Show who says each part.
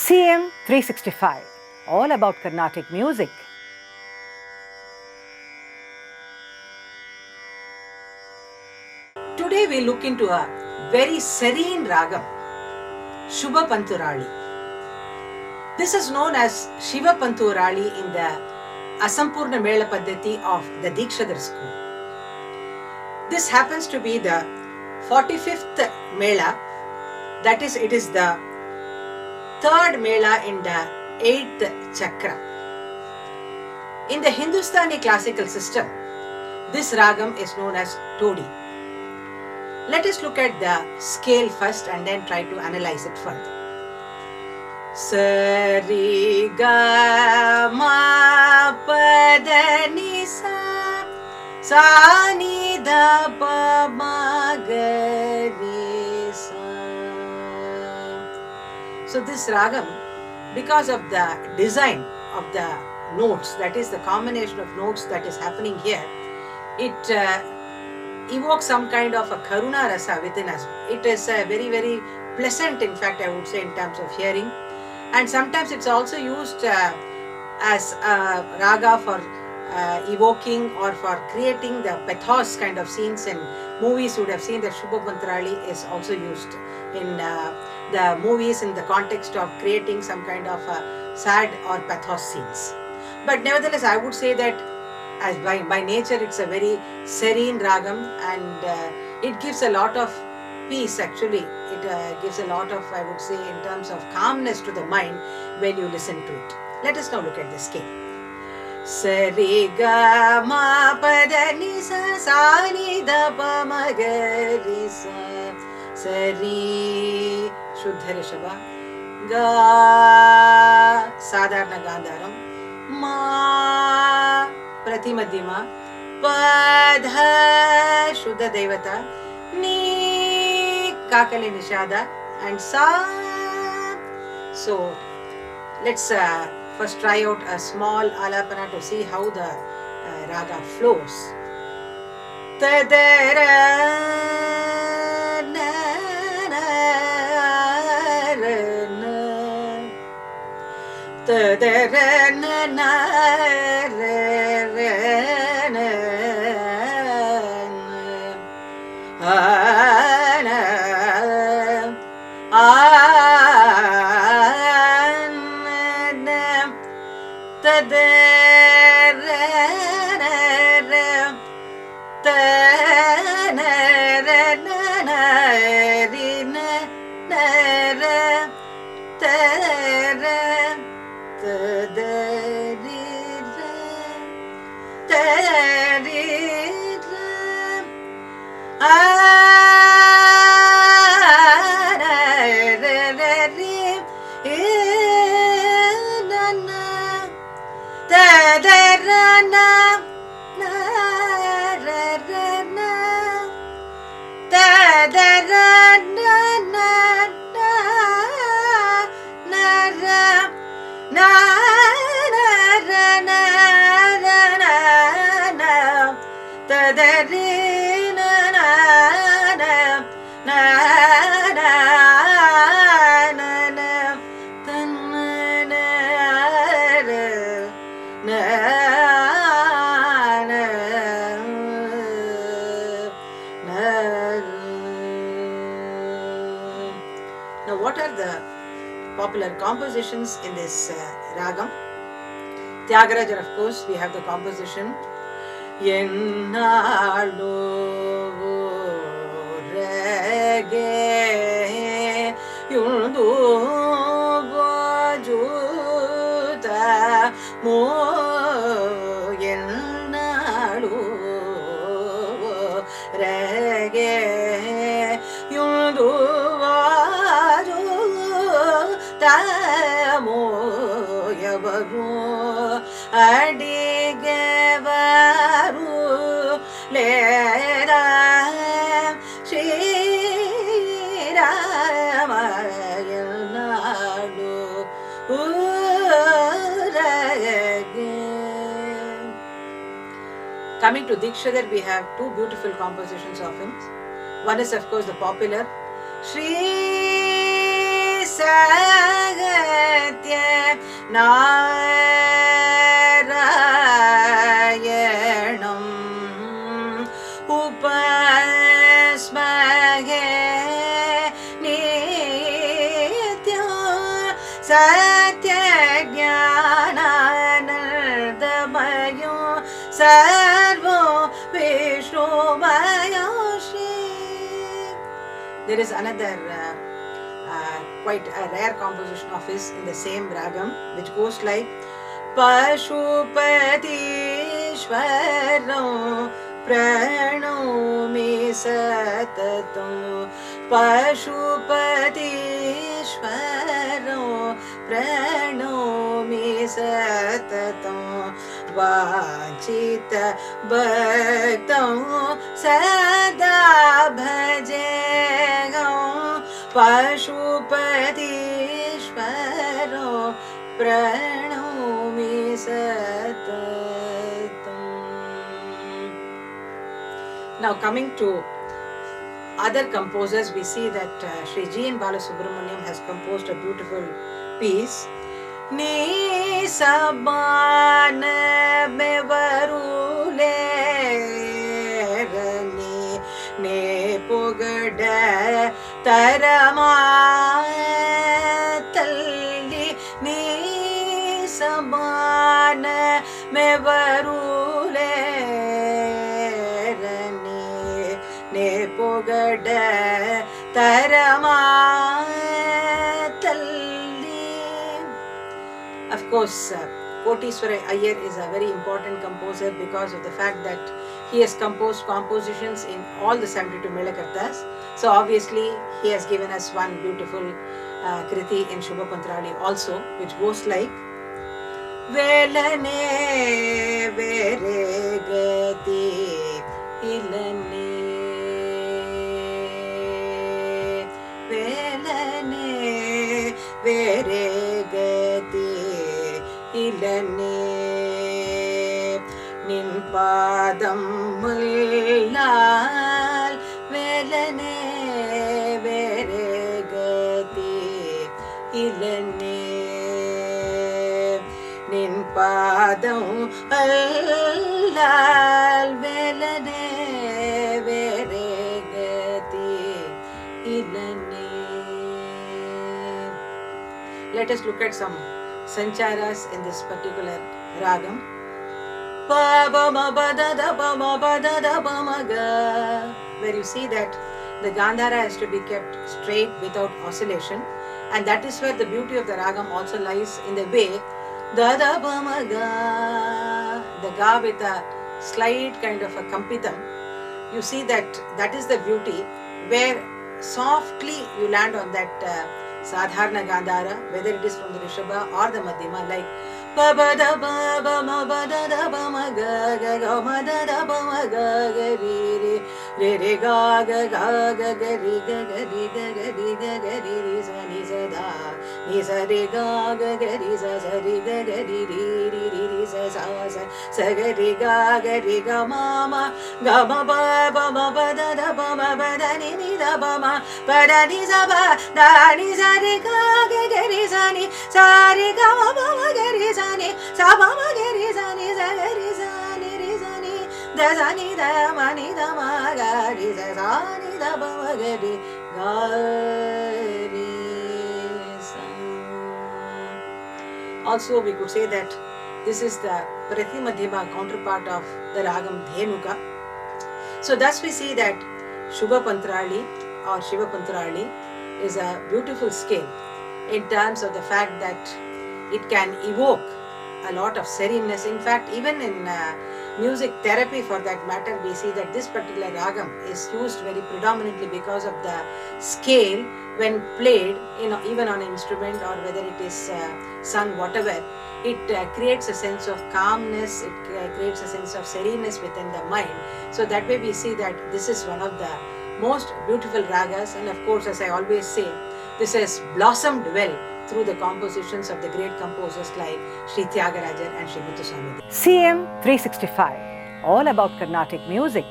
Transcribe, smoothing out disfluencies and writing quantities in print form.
Speaker 1: CM 365, all about Carnatic music.
Speaker 2: Today we look into a very serene ragam, Subapantuvarali. This is known as Shivapantuvarali in the Asampurna Mela Paddhati of the Dikshadhar school. This happens to be the 45th Mela, that is, it is the third Mela in the 8th Chakra. In the Hindustani classical system, this ragam is known as Todi. Let us look at the scale first and then try to analyze it further. Sari ga ma pa da ni sa sa ni da pa ma ga ni sa. So this ragam, because of the design of the notes, that is the combination of notes that is happening here, it evokes some kind of a karuna rasa within us. It is very, very pleasant, in fact, I would say, in terms of hearing. And sometimes it's also used as a raga for evoking or for creating the pathos kind of scenes. In movies, you would have seen that Subapantuvarali is also used in the movies in the context of creating some kind of sad or pathos scenes. But nevertheless, I would say that as by nature it's a very serene ragam, and it gives a lot of peace. Actually, it gives a lot of, I would say, in terms of calmness to the mind when you listen to it. Let us now look at the scale. Sari ga ma pa da ni sa sa ni da pa ma ga ri sa. Sari Shuddha Rishabha, ga Sadharana Gandharam, ma Pratimadhyama, padha Shuddha Devata, ni Kakali Nishada, and sa. So let's first try out a small alapana to see how the raga flows. Tadara Now, what are the popular compositions in this ragam? Tyagaraja, of course, we have the composition Yennalu Rege Yundu Vajuta Mo Yennalu Rege Yundu Mo Yavaru Adige Varu Lera Shri Ramayana Coming to Dikshadhar, we have two beautiful compositions of him. One is, of course, the popular Shri Sagar Narayanam upasmahe nitya satya jnananandamayo sarvo vishnumayo shri. There is another quite a rare composition of his in the same ragam, which goes like Pashupatishwaram Pranomi Satatam Pashupatishwaram Pranomi Satatam Vachita Bhaktam Sada Bhajegam Pashupatishwaro Pranomi Satatam. Now coming to other composers, we see that Sri G. N. Balasubramaniam has composed a beautiful piece. Ni sabana mevarule rani ne pogada taramatali ni sabana mevarule rani ne pogada taramatali. Of course, Koteswara Iyer is a very important composer because of the fact that he has composed compositions in all the 72 Melakartas. So obviously, he has given us one beautiful kriti in Subapantuvarali also, which goes like Velane veregati ilane Velane veregati ilane nin padam mullal velane veregati ilane nin padam mullal velane veregati ilane. Let us look at some sancharas in this particular ragam. Where you see that the Gandhara has to be kept straight without oscillation, and that is where the beauty of the ragam also lies in the way the ga with a slight kind of a kampitam. You see that is the beauty where softly you land on that Sadharana Gandhara, whether it is from the Rishabha or the Madhyama, like ba ba da ba ba ma ba da da ba ma ga ga ga ma da da ba ma ga ga re re re ga ga ga ga ga re ga ga re ga ga re ga ga re re sa ni sa da ni sa re ga ga ga re sa re ga ga re re sa sa ga re ga ma ma ga ma ba ma ba da da ba ma ba da ni da ba ma ba da ni sa ba da ni sa re ga ga re sa ni sa re ga ma ba ma ga re sa ni sa ba ma ga re sa ni sa ga re sa ni da sa ni da ma ga re sa ni da ba ma ga re ga re sa. Also, we could say that this is the Pratimadhyama counterpart of the ragam Dhenuka. So thus we see that Subapantuvarali or Shivapantuvarali is a beautiful scale in terms of the fact that it can evoke a lot of sereneness. In fact, even in music therapy for that matter, we see that this particular ragam is used very predominantly because of the scale when played, even on an instrument or whether it is sung, whatever. It creates a sense of calmness, it creates a sense of sereneness within the mind. So that way we see that this is one of the most beautiful ragas, and of course, as I always say, this has blossomed well through the compositions of the great composers like Sri Tyagarajar and Sri Muthuswami.
Speaker 1: CM 365, all about Carnatic music.